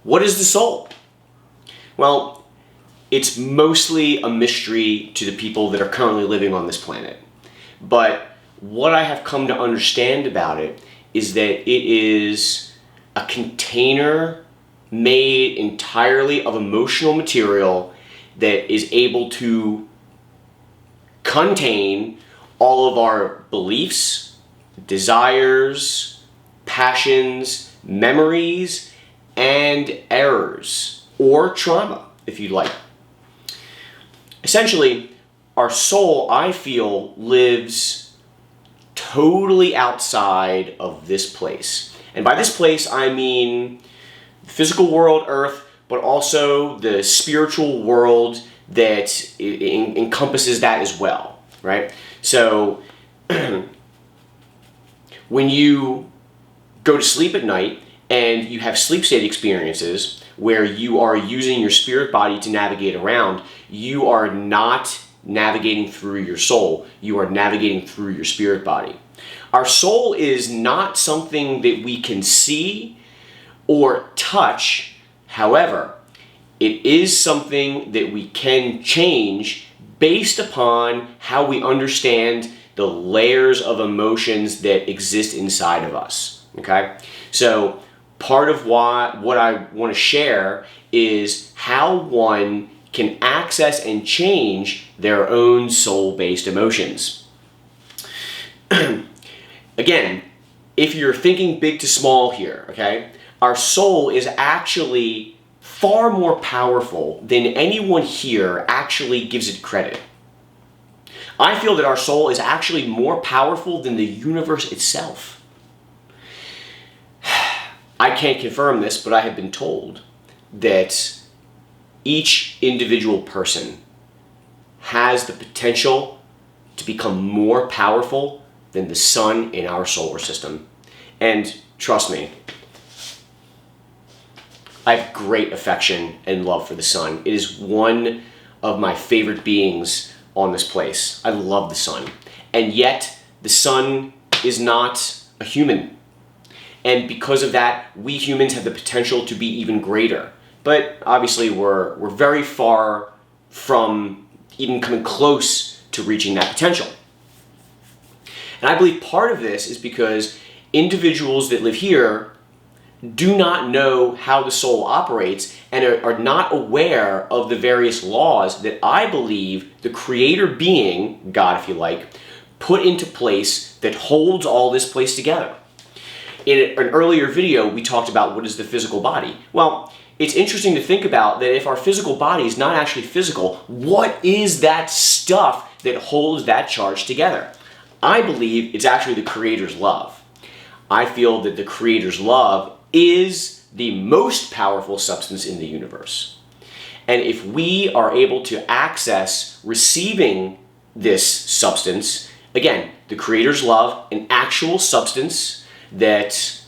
What is the soul? Well, it's mostly a mystery to the people that are currently living on this planet. But what I have come to understand about it is that it is a container made entirely of emotional material that is able to contain all of our beliefs, desires, passions, memories, and errors, or trauma, if you'd like. Essentially, our soul, I feel, lives totally outside of this place. And by this place, I mean the physical world, Earth, but also the spiritual world that encompasses that as well, right? So, when you go to sleep at night and you have sleep state experiences where you are using your spirit body to navigate around, you are not navigating through your soul. You are navigating through your spirit body. Our soul is not something that we can see or touch. However, it is something that we can change based upon how we understand the layers of emotions that exist inside of us. Okay? So part of what I want to share is how one can access and change their own soul-based emotions. Again, if you're thinking big to small here, okay, our soul is actually far more powerful than anyone here actually gives it credit. I feel that our soul is actually more powerful than the universe itself. I can't confirm this, but I have been told that each individual person has the potential to become more powerful than the sun in our solar system. And trust me, I have great affection and love for the sun. It is one of my favorite beings on this place. I love the sun. And yet, the sun is not a human. And because of that, we humans have the potential to be even greater. But obviously, we're very far from even coming close to reaching that potential. And I believe part of this is because individuals that live here do not know how the soul operates and are not aware of the various laws that I believe the creator being, God if you like, put into place that holds all this place together. In an earlier video, we talked about what is the physical body. Well, it's interesting to think about that if our physical body is not actually physical, what is that stuff that holds that charge together? I believe it's actually the Creator's love. I feel that the Creator's love is the most powerful substance in the universe. And if we are able to access receiving this substance, again, the Creator's love, an actual substance that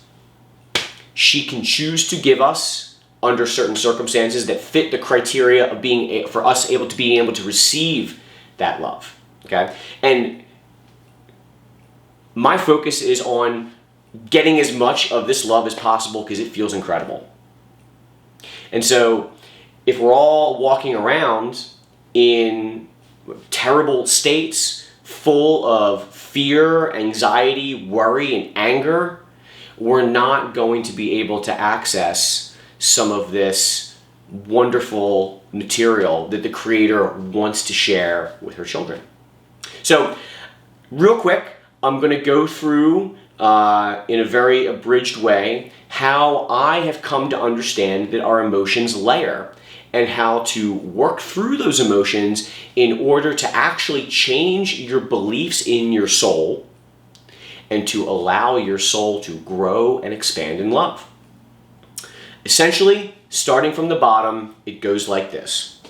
she can choose to give us under certain circumstances that fit the criteria of being for us able to receive that love. Okay? And my focus is on getting as much of this love as possible because it feels incredible. And so if we're all walking around in terrible states, full of fear, anxiety, worry, and anger, we're not going to be able to access some of this wonderful material that the Creator wants to share with her children. So, real quick, I'm going to go through, in a very abridged way, how I have come to understand that our emotions layer and how to work through those emotions in order to actually change your beliefs in your soul and to allow your soul to grow and expand in love. Essentially, starting from the bottom, it goes like this.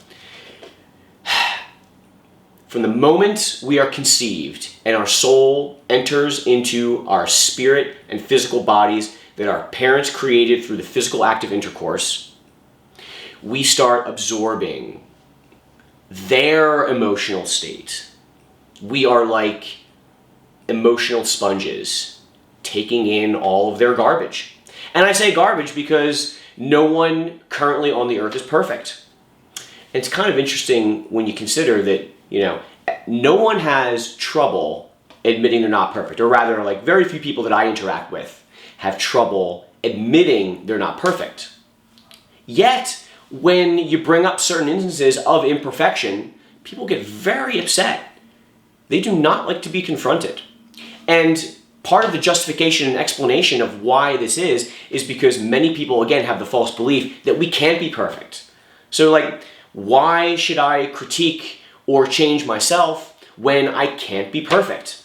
From the moment we are conceived and our soul enters into our spirit and physical bodies that our parents created through the physical act of intercourse, we start absorbing their emotional state. We are like emotional sponges, taking in all of their garbage. And I say garbage because no one currently on the earth is perfect. And it's kind of interesting when you consider that, no one has trouble admitting they're not perfect, or rather, like, very few people that I interact with have trouble admitting they're not perfect. Yet, when you bring up certain instances of imperfection, people get very upset. They do not like to be confronted. And part of the justification and explanation of why this is because many people, again, have the false belief that we can't be perfect. So, like, why should I critique or change myself when I can't be perfect?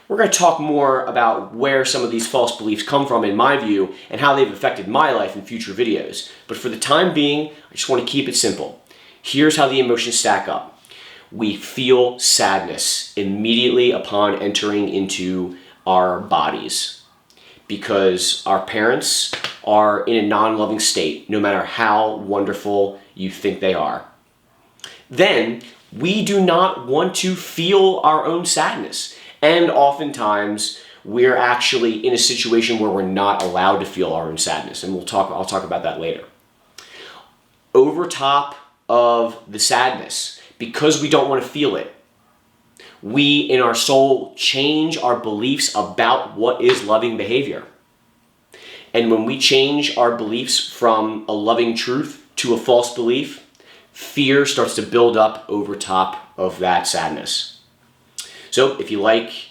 We're going to talk more about where some of these false beliefs come from, in my view, and how they've affected my life in future videos. But for the time being, I just want to keep it simple. Here's how the emotions stack up. We feel sadness immediately upon entering into our bodies because our parents are in a non-loving state, no matter how wonderful you think they are. Then, we do not want to feel our own sadness. And oftentimes, we're actually in a situation where we're not allowed to feel our own sadness. And I'll talk about that later. Over top of the sadness, because we don't want to feel it, we in our soul change our beliefs about what is loving behavior. And when we change our beliefs from a loving truth to a false belief, fear starts to build up over top of that sadness. So if you like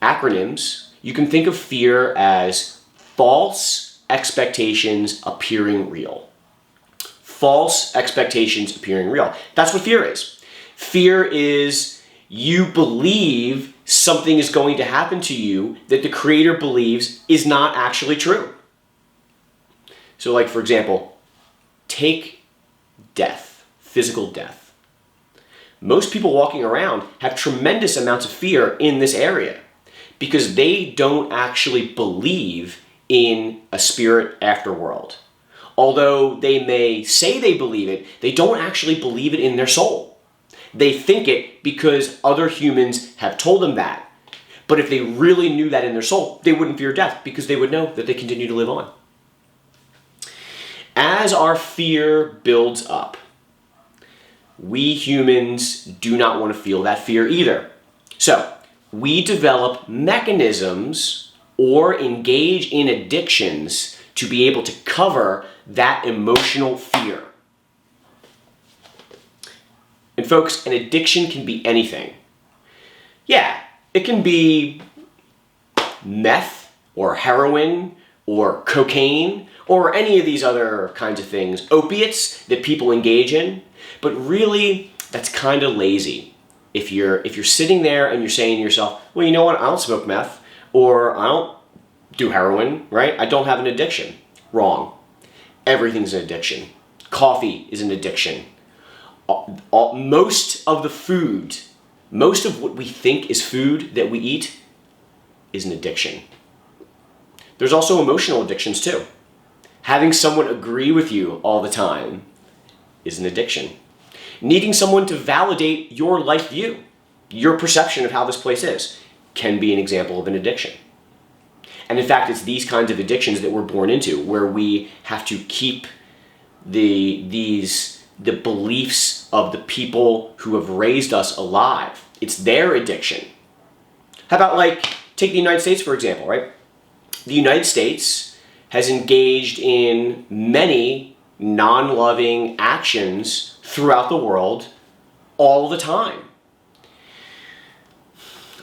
acronyms, you can think of fear as false expectations appearing real. False expectations appearing real. That's what fear is. Fear is you believe something is going to happen to you that the Creator believes is not actually true. So, like, for example, take death, physical death. Most people walking around have tremendous amounts of fear in this area because they don't actually believe in a spirit afterworld. Although they may say they believe it, they don't actually believe it in their soul. They think it because other humans have told them that. But if they really knew that in their soul, they wouldn't fear death because they would know that they continue to live on. As our fear builds up, we humans do not want to feel that fear either. So, we develop mechanisms or engage in addictions to be able to cover that emotional fear. And folks, an addiction can be anything. Yeah, it can be meth or heroin or cocaine or any of these other kinds of things, opiates that people engage in. But really, that's kind of lazy. If you're sitting there and you're saying to yourself, well, you know what, I don't smoke meth, or I don't do heroin, right? I don't have an addiction. Wrong. Everything's an addiction. Coffee is an addiction. Most of the food, most of what we think is food that we eat is an addiction. There's also emotional addictions too. Having someone agree with you all the time is an addiction. Needing someone to validate your life view, your perception of how this place is, can be an example of an addiction. And in fact, it's these kinds of addictions that we're born into, where we have to keep the beliefs of the people who have raised us alive. It's their addiction. How about, like, take the United States, for example, right? The United States has engaged in many non-loving actions throughout the world all the time.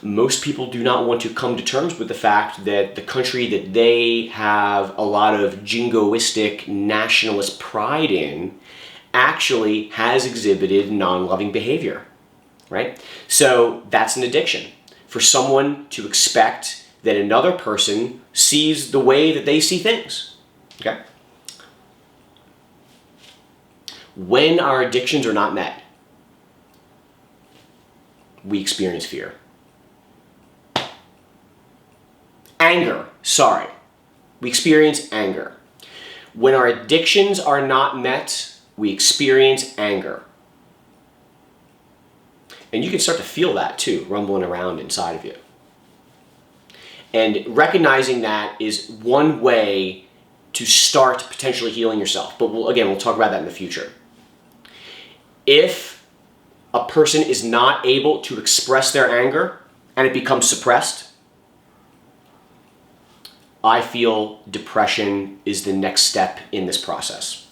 Most people do not want to come to terms with the fact that the country that they have a lot of jingoistic nationalist pride in actually has exhibited non-loving behavior, right? So that's an addiction. For someone to expect that another person sees the way that they see things, okay? When our addictions are not met, we experience fear. Anger, sorry. We experience anger. When our addictions are not met, we experience anger. And you can start to feel that too, rumbling around inside of you. And recognizing that is one way to start potentially healing yourself. But we'll talk about that in the future. If a person is not able to express their anger and it becomes suppressed, I feel depression is the next step in this process.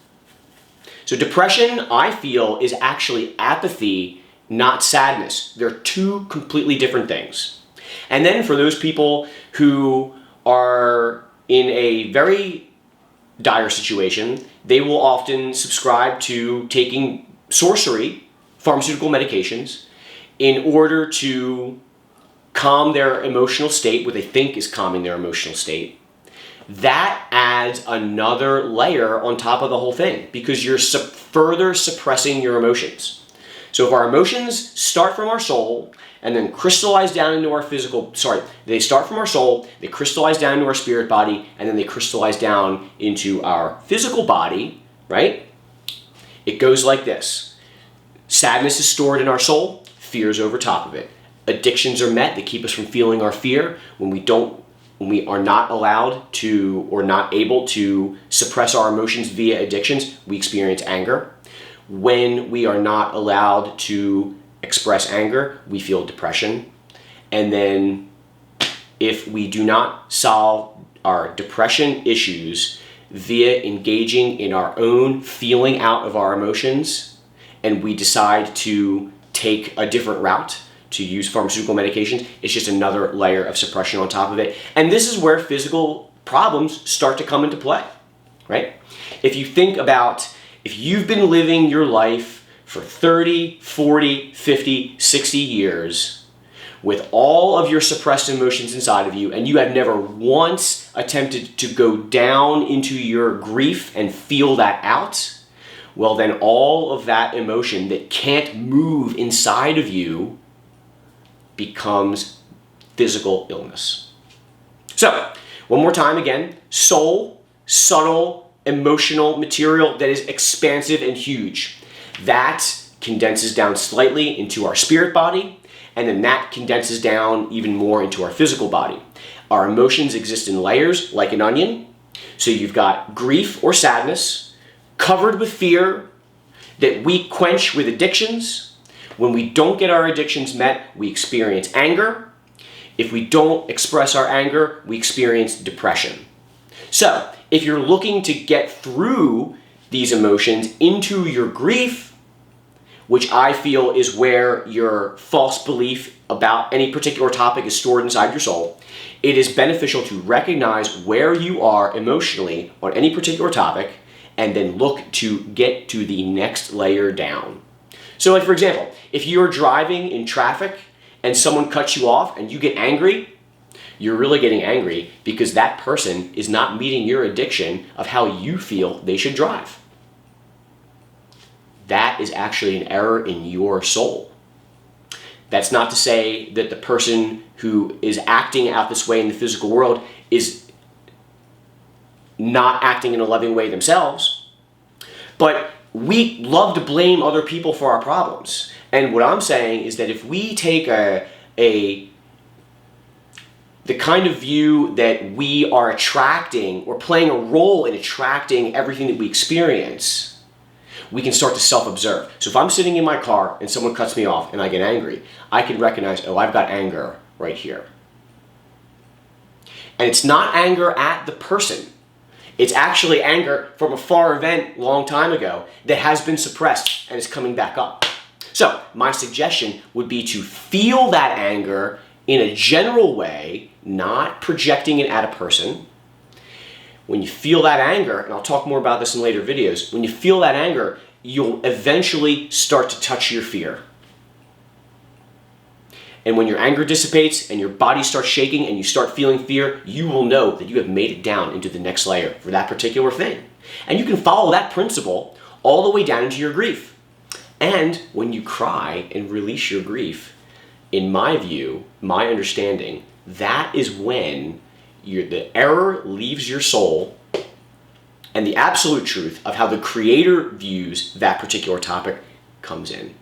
So depression, I feel, is actually apathy, not sadness. They're two completely different things. And then for those people who are in a very dire situation, they will often subscribe to taking sorcery, pharmaceutical medications, in order to calm their emotional state, what they think is calming their emotional state. That adds another layer on top of the whole thing because you're further suppressing your emotions. So if our emotions start from our soul and then crystallize down into our they start from our soul, they crystallize down into our spirit body, and then they crystallize down into our physical body, right? It goes like this. Sadness is stored in our soul, fear is over top of it. Addictions are met, they keep us from feeling our fear. When we are not allowed to or not able to suppress our emotions via addictions, we experience anger. When we are not allowed to express anger, we feel depression. And then if we do not solve our depression issues via engaging in our own feeling out of our emotions, and we decide to take a different route, to use pharmaceutical medications, it's just another layer of suppression on top of it. And this is where physical problems start to come into play, right? If you think about, if you've been living your life for 30, 40, 50, 60 years with all of your suppressed emotions inside of you, and you have never once attempted to go down into your grief and feel that out, well then all of that emotion that can't move inside of you becomes physical illness. So, one more time again, soul, subtle, emotional material that is expansive and huge. That condenses down slightly into our spirit body, and then that condenses down even more into our physical body. Our emotions exist in layers like an onion. So you've got grief or sadness covered with fear that we quench with addictions. When we don't get our addictions met, we experience anger. If we don't express our anger, we experience depression. So, if you're looking to get through these emotions into your grief, which I feel is where your false belief about any particular topic is stored inside your soul, it is beneficial to recognize where you are emotionally on any particular topic and then look to get to the next layer down. So like for example, if you're driving in traffic and someone cuts you off and you get angry, you're really getting angry because that person is not meeting your addiction of how you feel they should drive. That is actually an error in your soul. That's not to say that the person who is acting out this way in the physical world is not acting in a loving way themselves, but we love to blame other people for our problems. And what I'm saying is that if we take the kind of view that we are attracting or playing a role in attracting everything that we experience, we can start to self-observe. So if I'm sitting in my car and someone cuts me off and I get angry, I can recognize, oh, I've got anger right here. And it's not anger at the person. It's actually anger from a far event long time ago that has been suppressed and is coming back up. So my suggestion would be to feel that anger in a general way, not projecting it at a person. When you feel that anger, and I'll talk more about this in later videos, when you feel that anger, you'll eventually start to touch your fear. And when your anger dissipates and your body starts shaking and you start feeling fear, you will know that you have made it down into the next layer for that particular thing. And you can follow that principle all the way down into your grief. And when you cry and release your grief, in my view, my understanding, that is when the error leaves your soul and the absolute truth of how the Creator views that particular topic comes in.